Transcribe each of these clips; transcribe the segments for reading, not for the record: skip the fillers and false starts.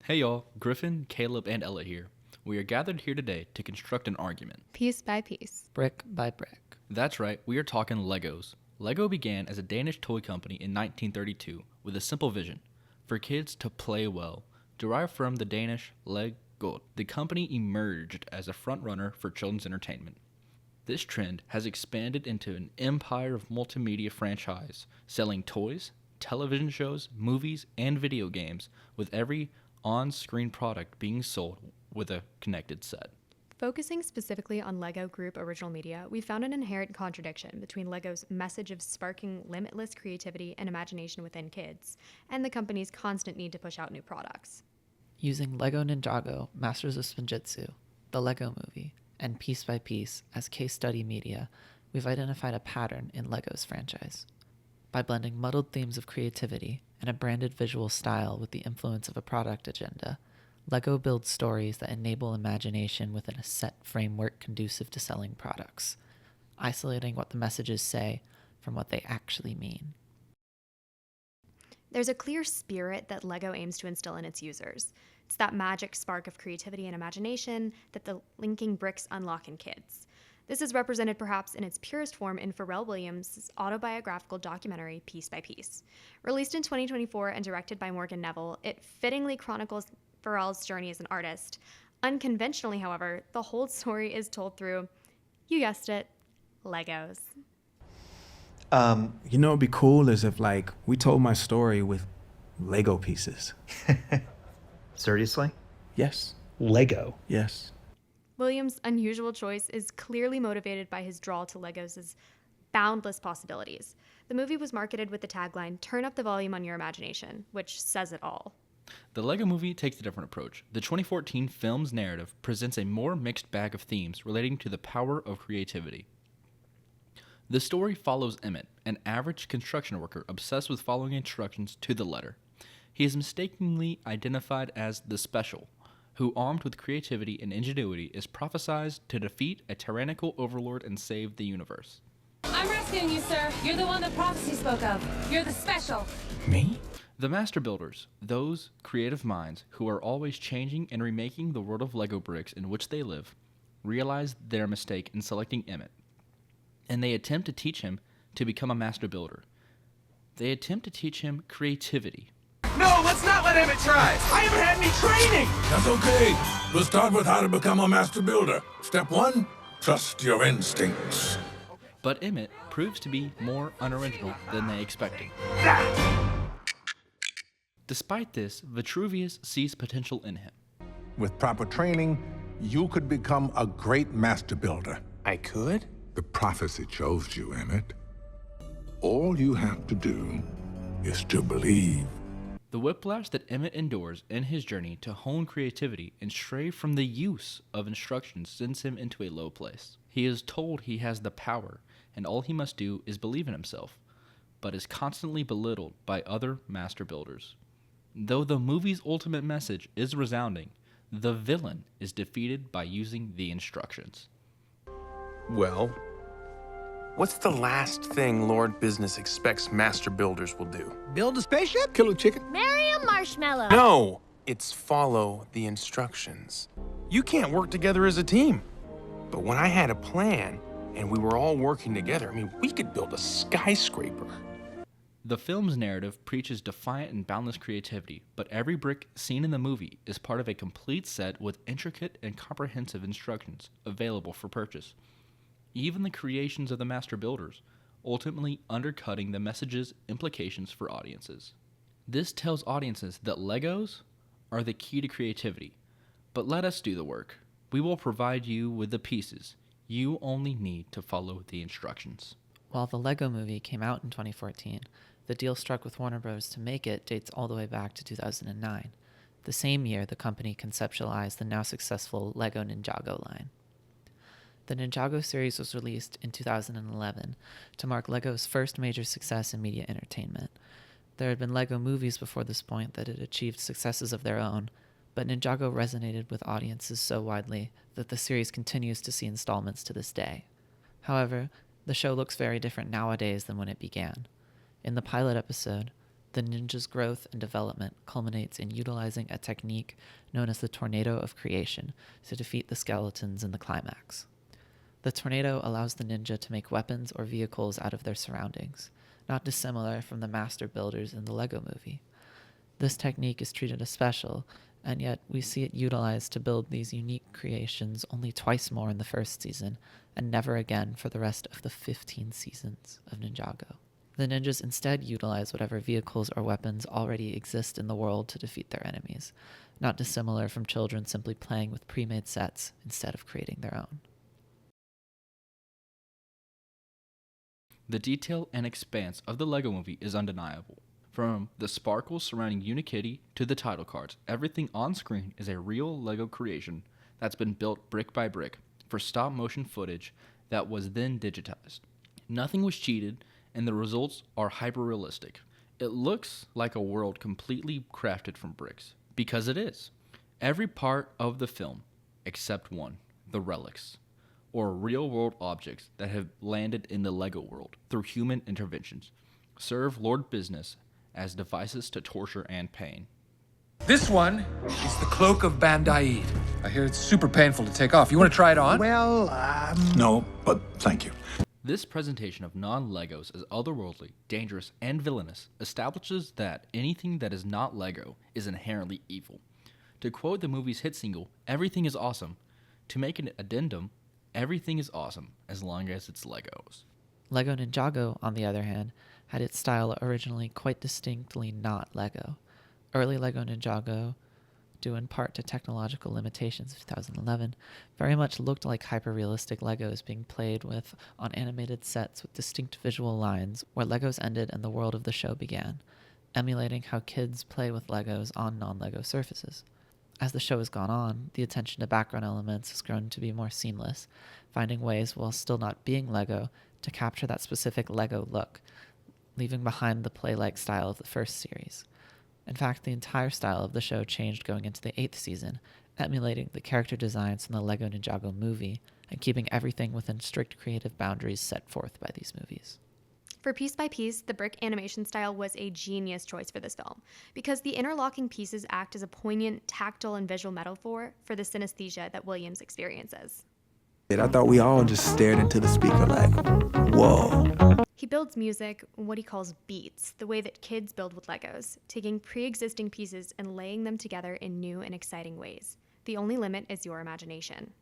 Hey y'all, Griffin, Kaleb, and Ella here. We are gathered here today to construct an argument. Piece by piece. Brick by brick. That's right, we are talking Legos. Lego began as a Danish toy company in 1932 with a simple vision for kids to play well. Derived from the Danish leg godt, the company emerged as a frontrunner for children's entertainment. This trend has expanded into an empire of multimedia franchise, selling toys, television shows, movies, and video games, with every on-screen product being sold with a connected set. Focusing specifically on LEGO Group original media, we found an inherent contradiction between LEGO's message of sparking limitless creativity and imagination within kids, and the company's constant need to push out new products. Using LEGO NINJAGO, Masters of Spinjitzu, the LEGO Movie, and Piece by Piece as case study media, we've identified a pattern in LEGO's franchise. By blending muddled themes of creativity and a branded visual style with the influence of a product agenda, LEGO builds stories that enable imagination within a set framework conducive to selling products, isolating what the messages say from what they actually mean. There's a clear spirit that LEGO aims to instill in its users. It's that magic spark of creativity and imagination that the linking bricks unlock in kids. This is represented perhaps in its purest form in Pharrell Williams' autobiographical documentary, Piece by Piece. Released in 2024 and directed by Morgan Neville, it fittingly chronicles Pharrell's journey as an artist. Unconventionally, however, the whole story is told through, you guessed it, Legos. It'd be cool is if, we told my story with Lego pieces. Seriously? Yes. Lego. Yes. Williams' unusual choice is clearly motivated by his draw to Legos' boundless possibilities. The movie was marketed with the tagline, "Turn up the volume on your imagination," which says it all. The LEGO Movie takes a different approach. The 2014 film's narrative presents a more mixed bag of themes relating to the power of creativity. The story follows Emmett, an average construction worker obsessed with following instructions to the letter. He is mistakenly identified as the Special, who, armed with creativity and ingenuity, is prophesied to defeat a tyrannical overlord and save the universe. I'm rescuing you, sir. You're the one the prophecy spoke of. You're the Special. Me? The Master Builders, those creative minds who are always changing and remaking the world of Lego bricks in which they live, realize their mistake in selecting Emmett, and they attempt to teach him to become a Master Builder. They attempt to teach him creativity. No, let's not let Emmett try! I haven't had any training! That's okay. We'll start with how to become a master builder. Step 1, trust your instincts. But Emmett proves to be more unoriginal than they expected. Despite this, Vitruvius sees potential in him. With proper training, you could become a great master builder. I could? The prophecy chose you, Emmett. All you have to do is to believe. The whiplash that Emmett endures in his journey to hone creativity and stray from the use of instructions sends him into a low place. He is told he has the power, and all he must do is believe in himself, but is constantly belittled by other master builders. Though the movie's ultimate message is resounding, the villain is defeated by using the instructions. Well, what's the last thing Lord Business expects master builders will do? Build a spaceship? Kill a chicken? Marry a marshmallow. No! It's follow the instructions. You can't work together as a team. But when I had a plan, and we were all working together, we could build a skyscraper. The film's narrative preaches defiant and boundless creativity, but every brick seen in the movie is part of a complete set with intricate and comprehensive instructions available for purchase. Even the creations of the master builders, ultimately undercutting the message's implications for audiences. This tells audiences that Legos are the key to creativity, but let us do the work. We will provide you with the pieces. You only need to follow the instructions. While the LEGO Movie came out in 2014, the deal struck with Warner Bros. To make it dates all the way back to 2009. The same year, the company conceptualized the now successful LEGO NINJAGO line. The NINJAGO series was released in 2011 to mark LEGO's first major success in media entertainment. There had been LEGO movies before this point that had achieved successes of their own, but NINJAGO resonated with audiences so widely that the series continues to see installments to this day. However, the show looks very different nowadays than when it began. In the pilot episode, The ninja's growth and development culminates in utilizing a technique known as the tornado of creation to defeat the skeletons in the climax. The tornado allows the ninja to make weapons or vehicles out of their surroundings, not dissimilar from the master builders in the Lego movie. This technique is treated as special, and yet we see it utilized to build these unique creations only twice more in the first season, and never again for the rest of the 15 seasons of Ninjago. The ninjas instead utilize whatever vehicles or weapons already exist in the world to defeat their enemies, not dissimilar from children simply playing with pre-made sets instead of creating their own. The detail and expanse of the Lego movie is undeniable. From the sparkles surrounding Unikitty to the title cards, everything on screen is a real Lego creation that's been built brick by brick for stop-motion footage that was then digitized. Nothing was cheated, and the results are hyper-realistic. It looks like a world completely crafted from bricks, because it is. Every part of the film, except one, the relics, or real-world objects that have landed in the Lego world through human interventions, serve Lord Business as devices to torture and pain. This one is the Cloak of Bandaid. I hear it's super painful to take off. You want to try it on? Well, no, but thank you. This presentation of non-Legos as otherworldly, dangerous, and villainous establishes that anything that is not Lego is inherently evil. To quote the movie's hit single, "Everything is awesome," to make an addendum, everything is awesome as long as it's Legos. Lego Ninjago, on the other hand, had its style originally quite distinctly not Lego. Early Lego Ninjago, due in part to technological limitations of 2011, very much looked like hyper-realistic Legos being played with on animated sets with distinct visual lines where Legos ended and the world of the show began, emulating how kids play with Legos on non-Lego surfaces. As the show has gone on, the attention to background elements has grown to be more seamless, finding ways, while still not being Lego, to capture that specific Lego look, leaving behind the play-like style of the first series. In fact, the entire style of the show changed going into the 8th season, emulating the character designs from the Lego Ninjago movie and keeping everything within strict creative boundaries set forth by these movies. For Piece by Piece, the brick animation style was a genius choice for this film, because the interlocking pieces act as a poignant, tactile, and visual metaphor for the synesthesia that Williams experiences. I thought we all just stared into the speaker like, whoa. He builds music, what he calls beats, the way that kids build with Legos, taking pre-existing pieces and laying them together in new and exciting ways. The only limit is your imagination.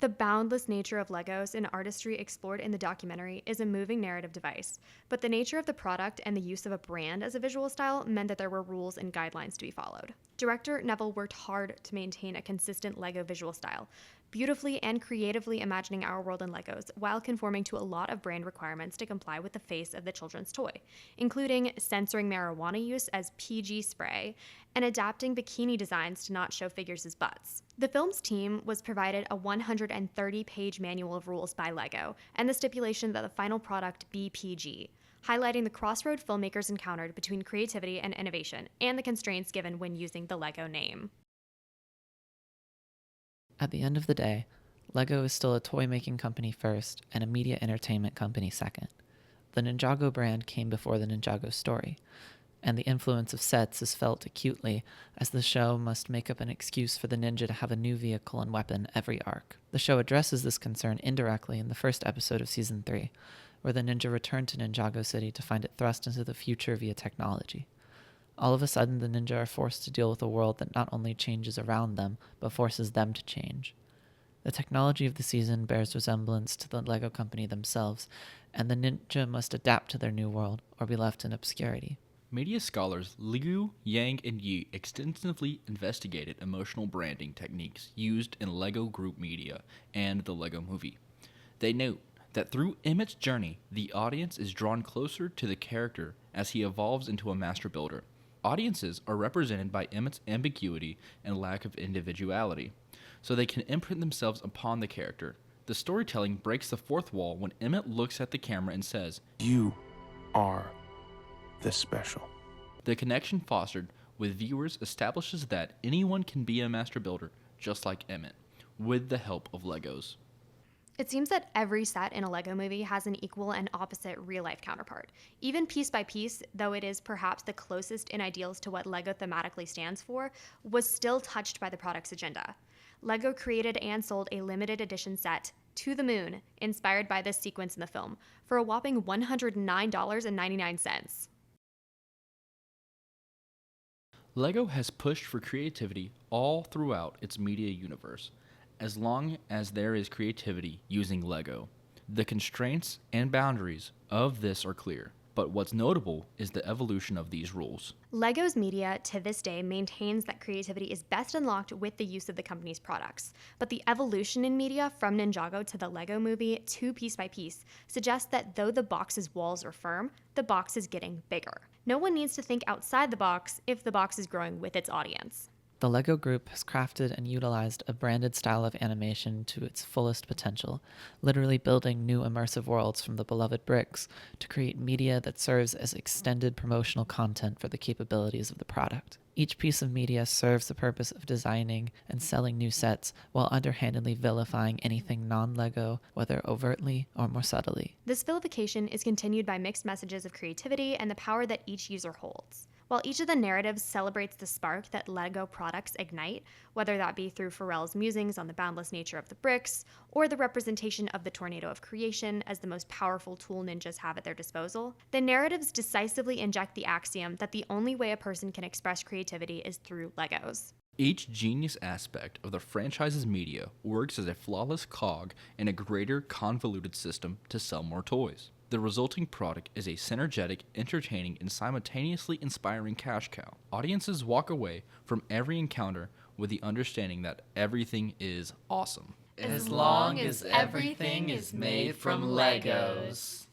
The boundless nature of Legos and artistry explored in the documentary is a moving narrative device, but the nature of the product and the use of a brand as a visual style meant that there were rules and guidelines to be followed. Director Neville worked hard to maintain a consistent Lego visual style, beautifully and creatively imagining our world in Legos while conforming to a lot of brand requirements to comply with the face of the children's toy, including censoring marijuana use as PG spray and adapting bikini designs to not show figures as butts. The film's team was provided a 130-page manual of rules by Lego and the stipulation that the final product be PG, highlighting the crossroad filmmakers encountered between creativity and innovation and the constraints given when using the Lego name. At the end of the day, Lego is still a toy-making company first and a media entertainment company second. The Ninjago brand came before the Ninjago story, and the influence of sets is felt acutely as the show must make up an excuse for the ninja to have a new vehicle and weapon every arc. The show addresses this concern indirectly in the first episode of Season 3, where the ninja return to Ninjago City to find it thrust into the future via technology. All of a sudden, the ninja are forced to deal with a world that not only changes around them, but forces them to change. The technology of the season bears resemblance to the Lego company themselves, and the ninja must adapt to their new world or be left in obscurity. Media scholars Liu, Yang, and Yi extensively investigated emotional branding techniques used in Lego Group Media and the Lego Movie. They note that through Emmett's journey, the audience is drawn closer to the character as he evolves into a master builder. Audiences are represented by Emmett's ambiguity and lack of individuality, so they can imprint themselves upon the character. The storytelling breaks the fourth wall when Emmett looks at the camera and says, You are the special. The connection fostered with viewers establishes that anyone can be a master builder, just like Emmett, with the help of Legos. It seems that every set in a LEGO movie has an equal and opposite real-life counterpart. Even piece by piece, though it is perhaps the closest in ideals to what LEGO thematically stands for, was still touched by the product's agenda. LEGO created and sold a limited edition set, To the Moon, inspired by this sequence in the film, for a whopping $109.99. LEGO has pushed for creativity all throughout its media universe, as long as there is creativity using LEGO. The constraints and boundaries of this are clear, but what's notable is the evolution of these rules. LEGO's media to this day maintains that creativity is best unlocked with the use of the company's products, but the evolution in media from Ninjago to the LEGO movie to Piece by Piece suggests that though the box's walls are firm, the box is getting bigger. No one needs to think outside the box if the box is growing with its audience. The LEGO Group has crafted and utilized a branded style of animation to its fullest potential, literally building new immersive worlds from the beloved bricks to create media that serves as extended promotional content for the capabilities of the product. Each piece of media serves the purpose of designing and selling new sets while underhandedly vilifying anything non-LEGO, whether overtly or more subtly. This vilification is continued by mixed messages of creativity and the power that each user holds. While each of the narratives celebrates the spark that LEGO products ignite, whether that be through Pharrell's musings on the boundless nature of the bricks, or the representation of the tornado of creation as the most powerful tool ninjas have at their disposal, the narratives decisively inject the axiom that the only way a person can express creativity is through Legos. Each genius aspect of the franchise's media works as a flawless cog in a greater convoluted system to sell more toys. The resulting product is a synergetic, entertaining, and simultaneously inspiring cash cow. Audiences walk away from every encounter with the understanding that everything is awesome. As long as everything is made from Legos.